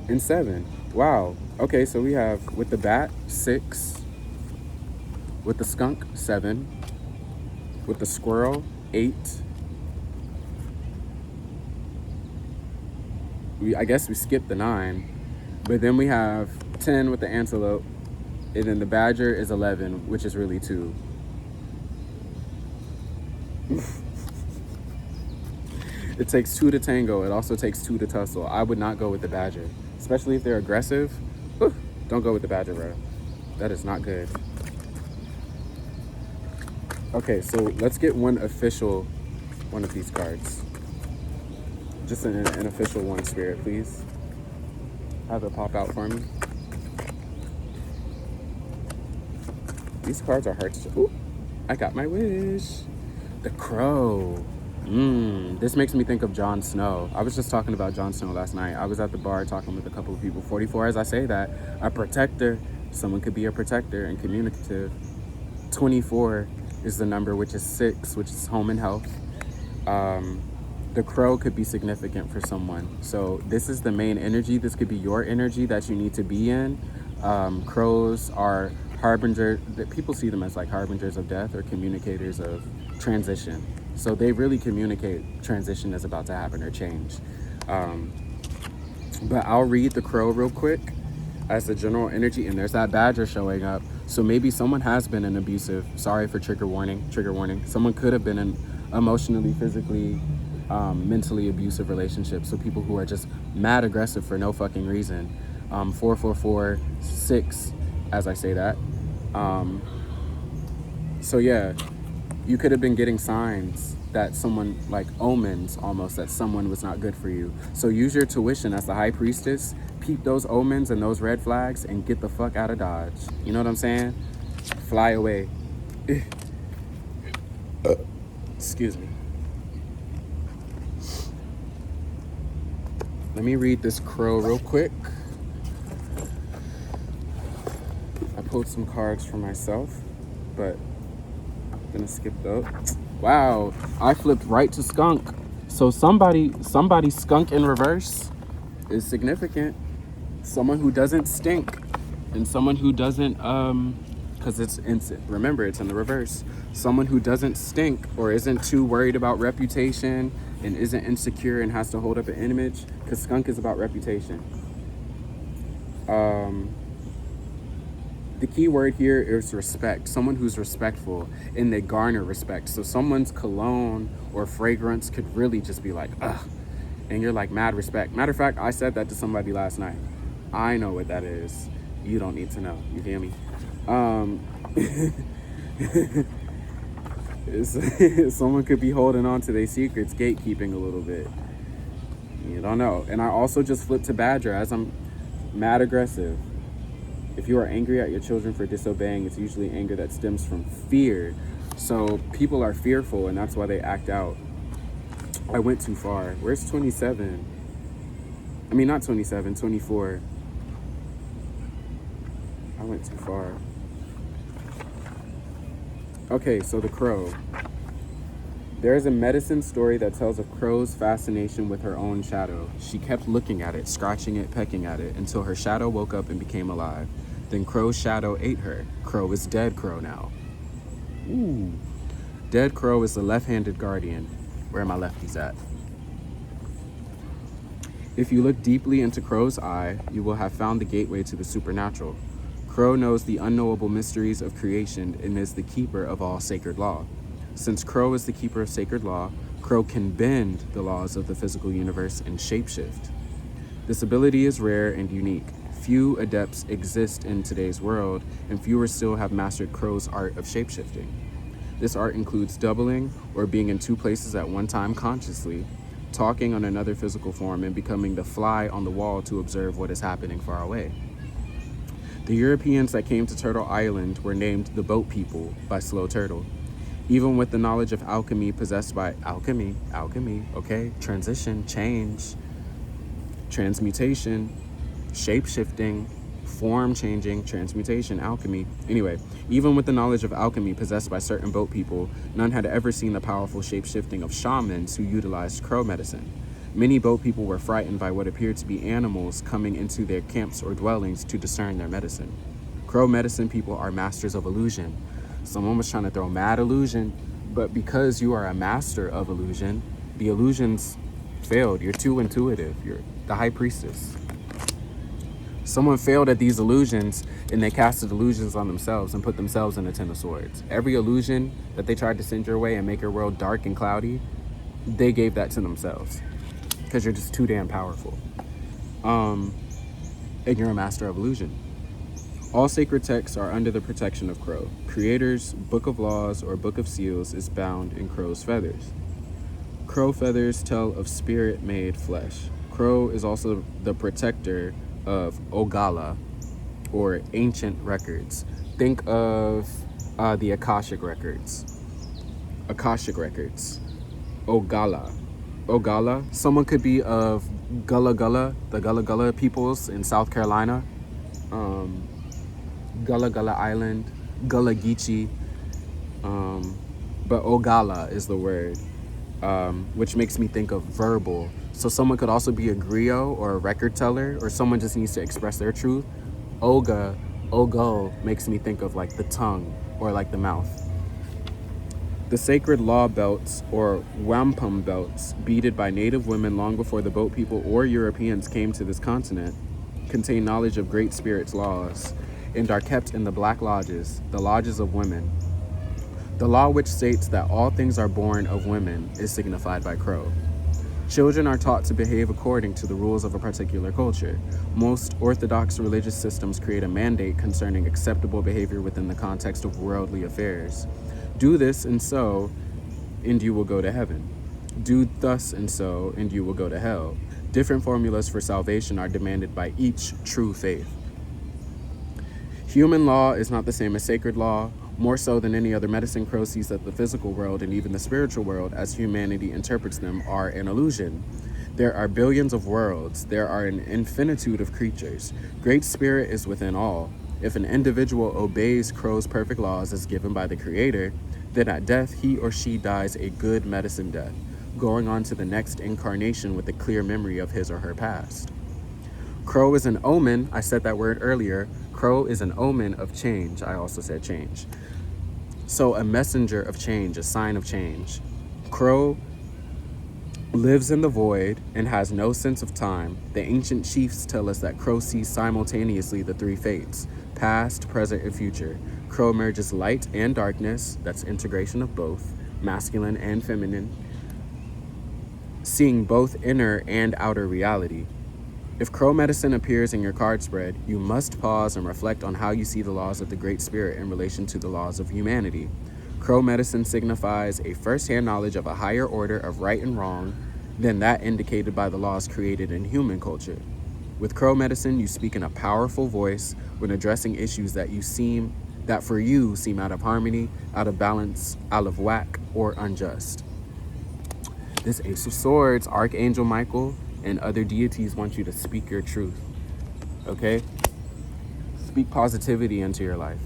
and 7. Wow. Okay, so we have with the bat 6, with the skunk 7, with the squirrel 8. I guess we skipped the 9, but then we have 10 with the antelope, and then the badger is 11, which is really 2. It takes 2 to tango. It also takes 2 to tussle. I would not go with the badger, especially if they're aggressive. Whew, don't go with the badger, bro. That is not good. Okay, so let's get one official one of these cards. Just an official one, Spirit, please. Have it pop out for me. These cards are hard to... Ooh, I got my wish. The Crow. This makes me think of Jon Snow. I was just talking about Jon Snow last night. I was at the bar talking with a couple of people. 44, as I say that, a protector. Someone could be a protector and communicative. 24 is the number, which is 6, which is home and health. The Crow could be significant for someone. So this is the main energy. This could be your energy that you need to be in. Crows are harbingers. People see them as like harbingers of death or communicators of transition. So they really communicate transition is about to happen or change. But I'll read the Crow real quick as the general energy, and there's that badger showing up. So maybe someone has been an abusive, sorry for trigger warning. Someone could have been an emotionally, physically, mentally abusive relationship. So people who are just mad aggressive for no fucking reason. 4, 6, as I say that. So yeah, you could have been getting signs that someone, like omens almost, that someone was not good for you. So use your tuition as the high priestess, peep those omens and those red flags, and get the fuck out of Dodge. You know what I'm saying? Fly away. Excuse me. Let me read this crow real quick. I pulled some cards for myself, but I'm gonna skip those. Wow, I flipped right to skunk. So somebody skunk in reverse is significant. Someone who doesn't stink, and someone who doesn't because remember, it's in the reverse. Someone who doesn't stink or isn't too worried about reputation and isn't insecure and has to hold up an image, because skunk is about reputation. The key word here is respect. Someone who's respectful and they garner respect. So someone's cologne or fragrance could really just be like, ugh, and you're like, mad respect. Matter of fact, I said that to somebody last night. I know what that is. You don't need to know. You feel me? Someone could be holding on to their secrets, gatekeeping a little bit. You don't know. And I also just flipped to Badger as I'm mad aggressive. If you are angry at your children for disobeying, it's usually anger that stems from fear. So people are fearful, and that's why they act out. I went too far. Where's 27? I mean, not 27, 24. I went too far. Okay, so the crow. There is a medicine story that tells of Crow's fascination with her own shadow. She kept looking at it, scratching it, pecking at it, until her shadow woke up and became alive. Then Crow's shadow ate her. Crow is dead Crow now. Ooh. Dead Crow is the left-handed guardian. Where are my lefties at? If you look deeply into Crow's eye, you will have found the gateway to the supernatural. Crow knows the unknowable mysteries of creation and is the keeper of all sacred law. Since Crow is the keeper of sacred law, Crow can bend the laws of the physical universe and shapeshift. This ability is rare and unique. Few adepts exist in today's world, and fewer still have mastered Crow's art of shapeshifting. This art includes doubling or being in two places at one time consciously, talking on another physical form, and becoming the fly on the wall to observe what is happening far away. The Europeans that came to Turtle Island were named the Boat People by Slow Turtle. Even with the knowledge of alchemy possessed by alchemy, okay? Transition, change, transmutation, shape-shifting, form-changing, transmutation, alchemy. Anyway, even with the knowledge of alchemy possessed by certain boat people, none had ever seen the powerful shape-shifting of shamans who utilized crow medicine. Many boat people were frightened by what appeared to be animals coming into their camps or dwellings to discern their medicine. Crow medicine people are masters of illusion. Someone was trying to throw mad illusion, but because you are a master of illusion, the illusions failed. You're too intuitive. You're the high priestess. Someone failed at these illusions, and they casted illusions on themselves and put themselves in the Ten of Swords. Every illusion that they tried to send your way and make your world dark and cloudy, they gave that to themselves because you're just too damn powerful. And you're a master of illusion. All sacred texts are under the protection of Crow. Creator's Book of Laws or Book of Seals is bound in Crow's feathers. Crow feathers tell of spirit-made flesh. Crow is also the protector of Ogala, or ancient records. Think of the Akashic records. Ogala. Someone could be of Gullah Gullah, the Gullah Gullah peoples in South Carolina. Gullah Gullah Island, Gullah Geechee. But Ogala is the word, which makes me think of verbal. So someone could also be a griot or a record teller, or someone just needs to express their truth. Ogo makes me think of like the tongue or like the mouth. The sacred law belts or wampum belts, beaded by native women long before the boat people or Europeans came to this continent, contain knowledge of Great Spirit's laws and are kept in the Black Lodges, the lodges of women. The law which states that all things are born of women is signified by Crow. Children are taught to behave according to the rules of a particular culture. Most orthodox religious systems create a mandate concerning acceptable behavior within the context of worldly affairs. Do this and so, and you will go to heaven. Do thus and so, and you will go to hell. Different formulas for salvation are demanded by each true faith. Human law is not the same as sacred law. More so than any other medicine, Crow sees that the physical world and even the spiritual world, as humanity interprets them, are an illusion. There are billions of worlds. There are an infinitude of creatures. Great Spirit is within all. If an individual obeys Crow's perfect laws as given by the Creator, then at death he or she dies a good medicine death, going on to the next incarnation with a clear memory of his or her past. Crow is an omen. I said that word earlier. Crow is an omen of change. I also said change. So a messenger of change, a sign of change. Crow lives in the void and has no sense of time. The ancient chiefs tell us that Crow sees simultaneously the three fates, past, present, and future. Crow merges light and darkness, that's integration of both, masculine and feminine, seeing both inner and outer reality. If Crow medicine appears in your card spread, you must pause and reflect on how you see the laws of the Great Spirit in relation to the laws of humanity. Crow medicine signifies a first-hand knowledge of a higher order of right and wrong than that indicated by the laws created in human culture. With Crow medicine, you speak in a powerful voice when addressing issues that for you seem out of harmony, out of balance, out of whack, or unjust. This Ace of Swords, Archangel Michael, and other deities want you to speak your truth, okay? Speak positivity into your life.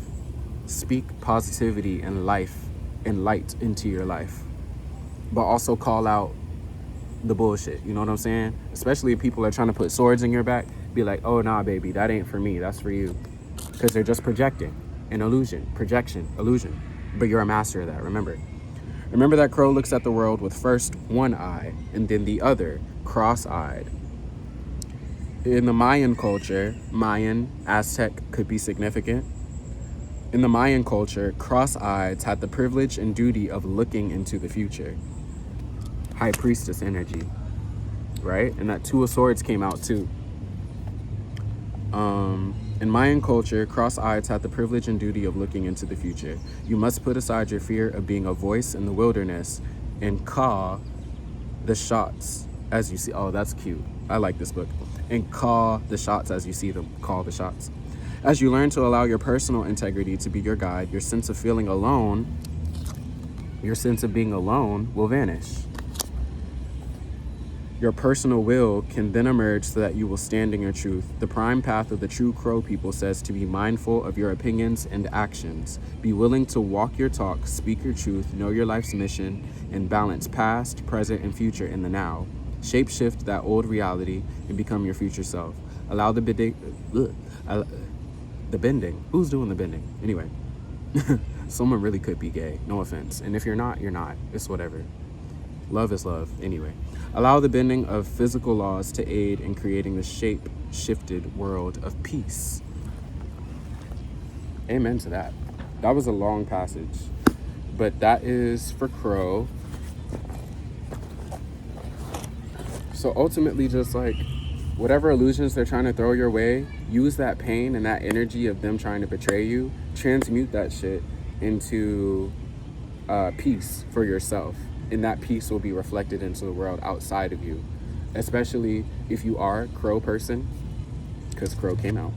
Speak positivity and life and light into your life. But also call out the bullshit, you know what I'm saying? Especially if people are trying to put swords in your back, be like, oh, nah, baby, that ain't for me, that's for you. Because they're just projecting an illusion, projection, illusion. But you're a master of that, remember. Remember that Crow looks at the world with first one eye and then the other, cross-eyed. In the Mayan culture, Mayan, Aztec could be significant. In the Mayan culture, cross-eyed had the privilege and duty of looking into the future. High Priestess energy, right? And that Two of Swords came out too. In Mayan culture, cross-eyed had the privilege and duty of looking into the future. You must put aside your fear of being a voice in the wilderness and call the shots as you see. Oh, that's cute. I like this book. And call the shots as you see them. Call the shots. As you learn to allow your personal integrity to be your guide, your sense of feeling alone, your sense of being alone will vanish. Your personal will can then emerge so that you will stand in your truth. The prime path of the true Crow people says to be mindful of your opinions and actions. Be willing to walk your talk, speak your truth, know your life's mission, and balance past, present, and future in the now. Shapeshift that old reality and become your future self. Allow the bending. Who's doing the bending? Anyway, someone really could be gay. No offense. And if you're not, you're not. It's whatever. Love is love. Anyway, allow the bending of physical laws to aid in creating the shape-shifted world of peace. Amen to that. That was a long passage, but that is for Crow. So ultimately, just like whatever illusions they're trying to throw your way, use that pain and that energy of them trying to betray you, transmute that shit into peace for yourself. And that peace will be reflected into the world outside of you. Especially if you are a Crow person, because Crow came out.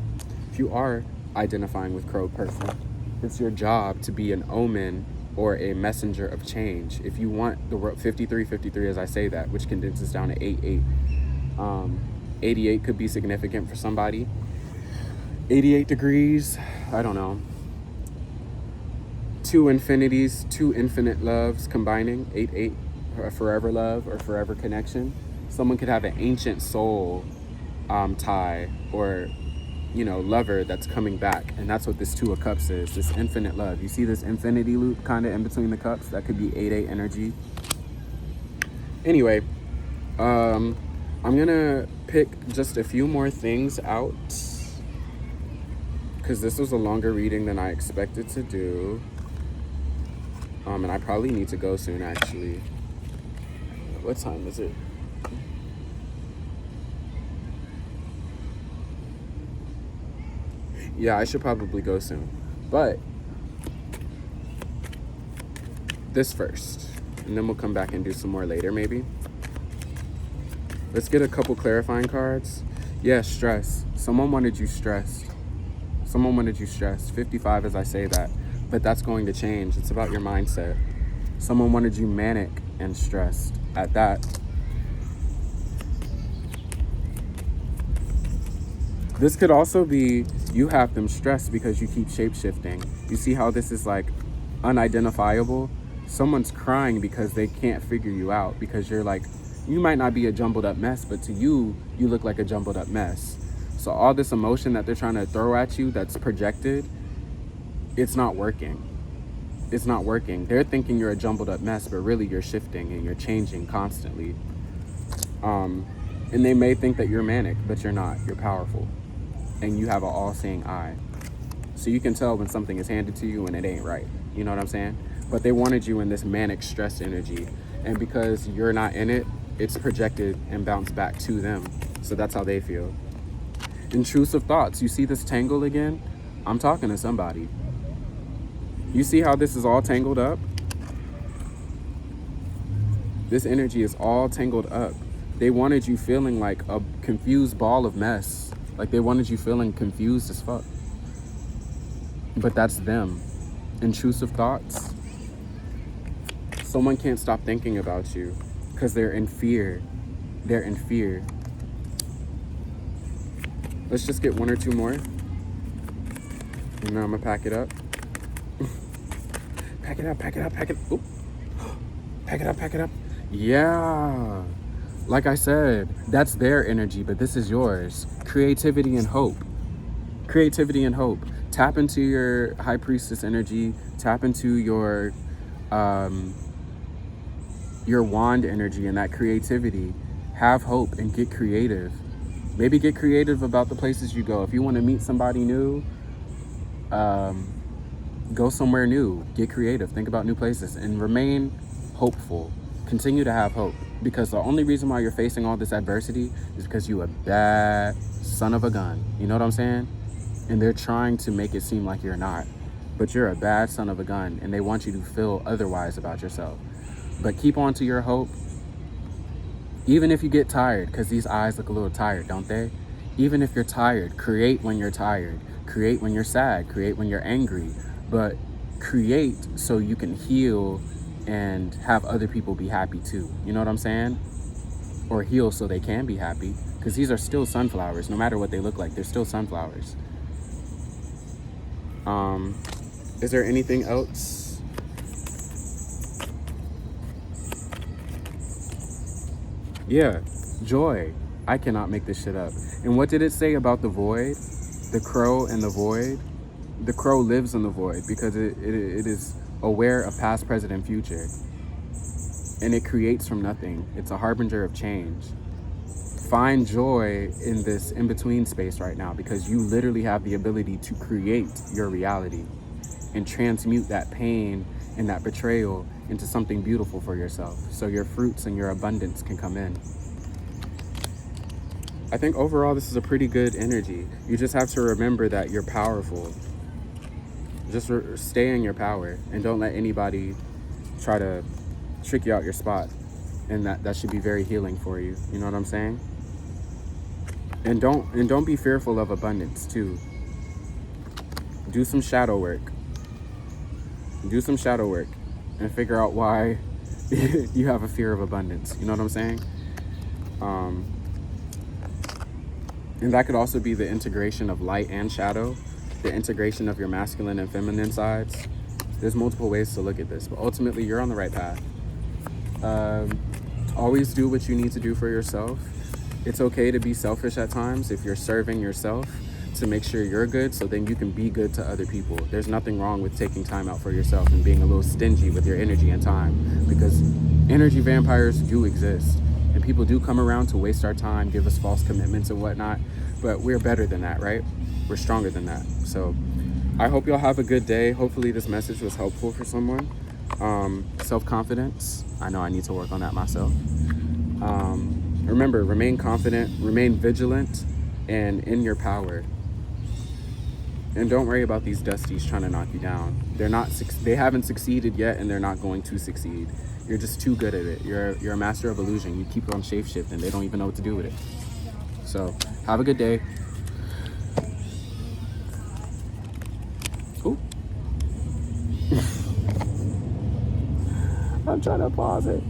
If you are identifying with Crow person, it's your job to be an omen or a messenger of change. If you want the world, 5353 as I say that, which condenses down to 88. 88 could be significant for somebody. 88 degrees, I don't know. Two infinities, two infinite loves combining, 88, a forever love or forever connection. Someone could have an ancient soul tie or, lover that's coming back. And that's what this Two of Cups is, this infinite love. You see this infinity loop kind of in between the cups? That could be 8-8 energy. Anyway, I'm going to pick just a few more things out because this was a longer reading than I expected to do. And I probably need to go soon, actually. What time is it? Yeah, I should probably go soon. But this first, and then we'll come back and do some more later, maybe. Let's get a couple clarifying cards. Yeah, stress. Someone wanted you stressed. Someone wanted you stressed. 55 as I say that, but that's going to change. It's about your mindset. Someone wanted you manic and stressed at that. This could also be you have them stressed because you keep shape-shifting. You see how this is like unidentifiable? Someone's crying because they can't figure you out, because you're like, you might not be a jumbled up mess, but to you, you look like a jumbled up mess. So all this emotion that they're trying to throw at you that's projected, it's not working. It's not working. They're thinking you're a jumbled up mess, but really you're shifting and you're changing constantly. And they may think that you're manic, but you're not. You're powerful. And you have an all-seeing eye. So you can tell when something is handed to you and it ain't right. You know what I'm saying? But they wanted you in this manic stress energy. And because you're not in it, it's projected and bounced back to them. So that's how they feel. Intrusive thoughts. You see this tangle again? I'm talking to somebody. You see how this is all tangled up? This energy is all tangled up. They wanted you feeling like a confused ball of mess. Like they wanted you feeling confused as fuck. But that's them. Intrusive thoughts. Someone can't stop thinking about you because they're in fear. They're in fear. Let's just get one or two more. And now I'm gonna pack it up. Pack it up, pack it up, pack it up. Oop. Pack it up, pack it up. Yeah. Like I said, that's their energy, but this is yours. Creativity and hope. Creativity and hope. Tap into your high priestess energy. Tap into your wand energy and that creativity. Have hope and get creative. Maybe get creative about the places you go. If you want to meet somebody new, go somewhere new. Get creative. Think about new places and remain hopeful. Continue to have hope, because the only reason why you're facing all this adversity is because you a bad son of a gun. You know what I'm saying? And they're trying to make it seem like you're not, but you're a bad son of a gun, and they want you to feel otherwise about yourself. But keep on to your hope. Even if you get tired, because these eyes look a little tired, don't they? Even if you're tired, create when you're tired. Create when you're sad. Create when you're angry. But create so you can heal and have other people be happy too. You know what I'm saying? Or heal so they can be happy. Because these are still sunflowers. No matter what they look like, they're still sunflowers. Is there anything else? Yeah, joy. I cannot make this shit up. And what did it say about the void? The crow and the void? The crow lives in the void because it is aware of past, present, and future. And it creates from nothing. It's a harbinger of change. Find joy in this in-between space right now, because you literally have the ability to create your reality and transmute that pain and that betrayal into something beautiful for yourself, so your fruits and your abundance can come in. I think overall this is a pretty good energy. You just have to remember that you're powerful. Just stay in your power and don't let anybody try to trick you out your spot. And that should be very healing for you. You know what I'm saying? And don't be fearful of abundance too. Do some shadow work. Do some shadow work and figure out why you have a fear of abundance. You know what I'm saying? And that could also be the integration of light and shadow, the integration of your masculine and feminine sides. There's multiple ways to look at this, but ultimately you're on the right path. Always do what you need to do for yourself. It's okay to be selfish at times if you're serving yourself to make sure you're good, so then you can be good to other people. There's nothing wrong with taking time out for yourself and being a little stingy with your energy and time, because energy vampires do exist and people do come around to waste our time, give us false commitments and whatnot, but we're better than that, right? We're stronger than that. So I hope y'all have a good day. Hopefully this message was helpful for someone. Self-confidence. I know I need to work on that myself. Remember, remain confident, remain vigilant, and in your power. And don't worry about these dusties trying to knock you down. They haven't succeeded yet, and they're not going to succeed. You're just too good at it. You're a master of illusion. You keep on shape-shifting. They don't even know what to do with it. So have a good day. Ooh. I'm trying to pause it.